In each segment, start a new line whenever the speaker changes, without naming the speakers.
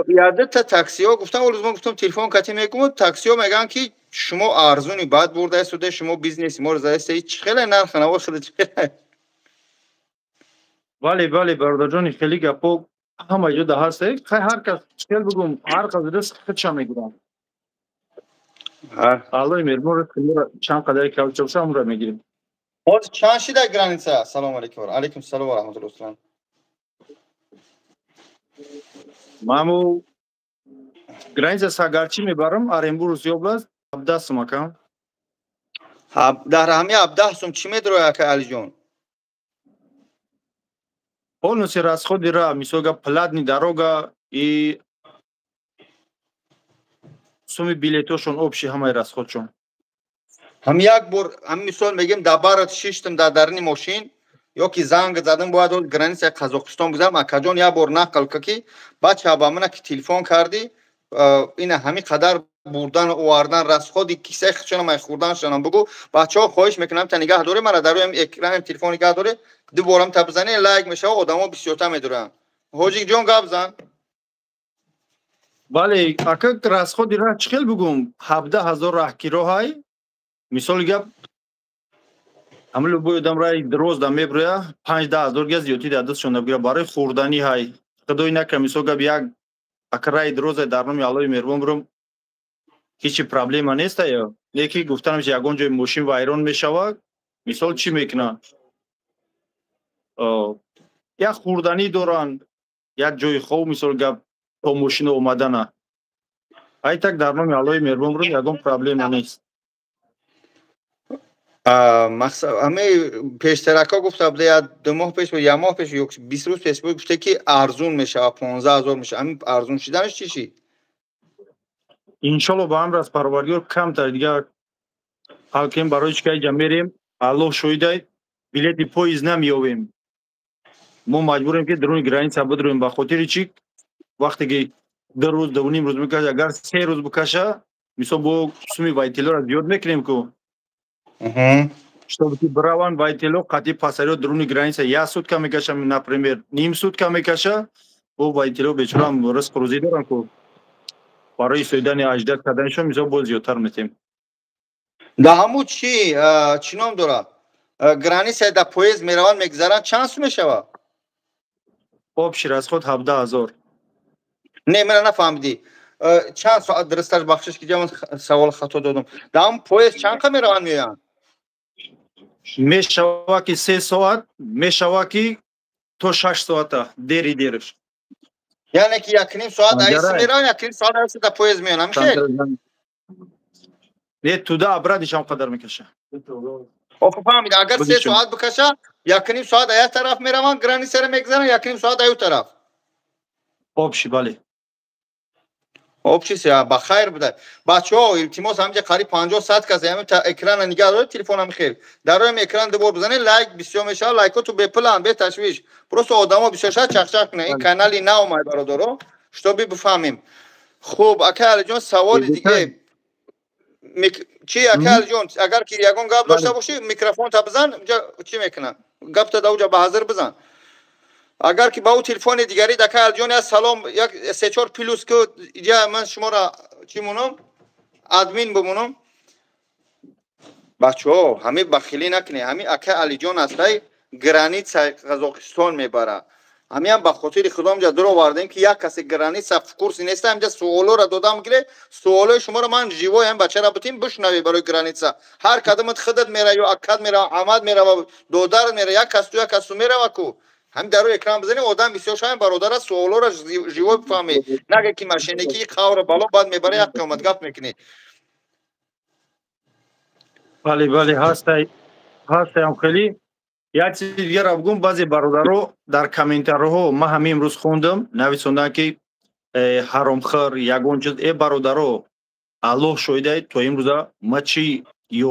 یادت تاکسی‌ها گفتم اون روز من گفتم تلفن کتی میگم تاکسی‌ها میگن که شما ارزونی بعد برده است شما بیزنس ما رو زایست هیچ خیلی نرخ نه خیلی
بله بله برادر جان خیلی گپو همه جا ده هست هر کس چیل بگم هر کس دست خودش میگیرم الله میرمور چند قدر کالچوش هم رو میگیریم
باز چند شده گرانیسا سلام علیکم و علیکم السلام و رحمت الله
مامو گرانیسا ساگارچی میبرم ارنبورگ اوبلاست 17 سوم کم
در همه 17 سوم چی میدروه که علی جون
полностью расходы ра мисога платный дорога и суммы билетошон общий ҳамаи расходшон
هم یک بار هم مثال میگیم دبارت شیشتم در درنی ماشین یا که زنگ زدم باید اون گرانیس قزاقستان بگذارم اکجان یک بار نقل که بچه با من که تلفن کردی این همین قدر بردن و آوردن رسخودی کیسه خودشون ما خوردن شدن بگو بچه‌ها خواهش میکنم تا نگاه داره مرا در روی اکران تلفن نگاه داره دو بارم تا بزنی لایک میشه و آدما بسیار تا میدورن حاجی جون گپ زن
бале ака расходи ра чӣ хел бигум 17000 раҳкиро ҳай мисоли гап амалу боядам раи дроз да меброя 5-10 газ зиёти да дастшон набгира барои хӯрданӣ ҳай худои нака мисол гап як ака раи дроза дар номи аллои меҳрубон бурам ҳеҷ проблема неста ё неки гуфтанам ягон ҷои мошин вайрон мешавад мисол чӣ мекунанд як хӯрданӣ доранд як ҷои хоб мисол гап то мошина омадана ай так дар номи аллои меҳрубон бурам ягон проблема нест
مقصد همه پیشترکا گفته بوده یا 2 ماه پیش یا ماه پیش یا 20 روز پیش گفته که ارزون میشه 15000 میشه همین ارزون شدنش چی شد
иншалло ба амр аз парвардигор камтар дигар ҳалкем барои чӣ кай ҷа мерем аллоҳ шоҳидай билети поезд намеёбем мо маҷбурем ки даруни граница бидурем ба хотири чӣ вақте ки 2 рӯз 2.5 рӯз мекаша агар 3 рӯз бикаша мисол бо суми вайтелора зиёд мекунем ку чтобы ки бираванд вайтело қатъи пасариҳо даруни граница як сутка мекаша например ним сутка мекаша бо вайтело бечораам ризқу рӯзӣ доранд ку барои истоидани аждад карданашон мисол боз зиёдтар метем
да ҳамун чӣ ном дорад граница да поезд мераванд мегзаранд чанд сум мешавад
общий расход 17000
не мера нафаҳмидӣ чанд соат дурусташ бахшиш ки ҷа савол хато додам да ҳамун поезд чанд қа мераванд меоянд
мешавад ки 3 соат мешавад ки то 6 соата дери дериш
яъне ки 1.5 соат айси мераванд 1.5 соат айси да поезд меоянд ҳамиши
не туда обратнишам қадар мекаша
фаҳмид агар 3 соат бикаша 1.5 соат ая тараф мераванд границаро мегзаранд 1.5 соат аю тараф
общий бале
общий ба хайр буда бачаҳо илтимос ҳамҷа қариб 50 сад кас ҳамин экрана нигоҳ доред телефонам хел дар роҳи экран дубор бизанед лайк бисёр мешавад лайкоту беплан беташвиш просто одамо бисёрша чақчақ кунед ин канали нав омад бародаро чтобы бифаҳмем хуб ака алиҷон саволи диге чӣ ака алиҷон агар ки ягон гап дошта бошӣ микрофонта бизан чӣ мекунад гапта да уҷа ба ҳазир бизан агар ки ба ӯ телефони дигари ака алиҷон я салом як 3-4 плюс ку иҷа ман шуморо чӣ монам админ бимонам бачаҳо ҳамин бахилӣ накунед ҳамин ака алиҷон астай граница қазоқистон мебарад ҳамиам ба хотири худом ҷа дуро вардем ки як касе граница курси неста ҳамҷа суолоро додам гире суолои шуморо ман живой ҳам бачара бутим бишнавӣ барои граница ҳар кадамат хидат мера ё акад мера амад мерава додарат мера як касту як касту мерава ку ҳамин дар рӯи экран бизанем одам бисёр шавем бародара суолоро живой бифаҳме наге ки машинагӣ қавра бало баъд мебара як қимат гап мекунед
бале бале ҳастаам хеле як чизи дигара бигӯм баъзе бародаро дар комментарҳо ман ҳамин имрӯз хондам нависонданд ки ҳаромхӯр ягон чиз бародаро аллоҳ шоҳидай то имрӯза ман чӣ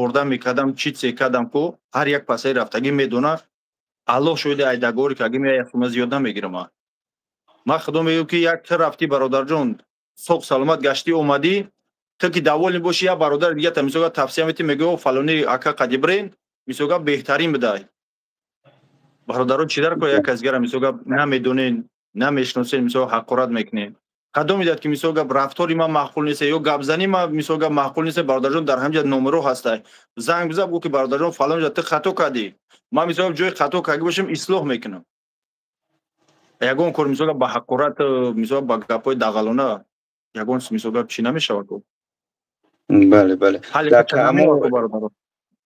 ёрдам мекардам чӣ се кардам ку ҳар як пасаи рафтагӣ медонад аллоҳ шоҳидай айдагори ки агӣ мея сума зиёд намегирам ман худо мегӯям ки як ту рафтӣ бародарҷон соҳ саломат гаштӣ омадӣ ту ки даволӣ бошӣ як бародари дига мисолга тавсия метӣ мегӯ фалони ака қадибрин мисолга беҳтарин бидай бародаро чӣ дар кор як кас дигара мисолга намедонен намешиносен мисол ҳақорат мекунен қадом медиҳад ки мисол гап рафтори ман маъқул нест ё гапзани ман мисол гап маъқул нест бародарҷон дар ҳамҷа номеро ҳастай занг бизан гӯ ки бародарҷон фалон ҷо ту хато кардӣ ман мисол гап ҷои хато карда бошам ислоҳ мекунам ягон кор мисол гап ба ҳақорат мисол ба гапҳои дағалона ягон мисол гап чӣ намешавад
бале бале
ҳалли качанамеоду бародарон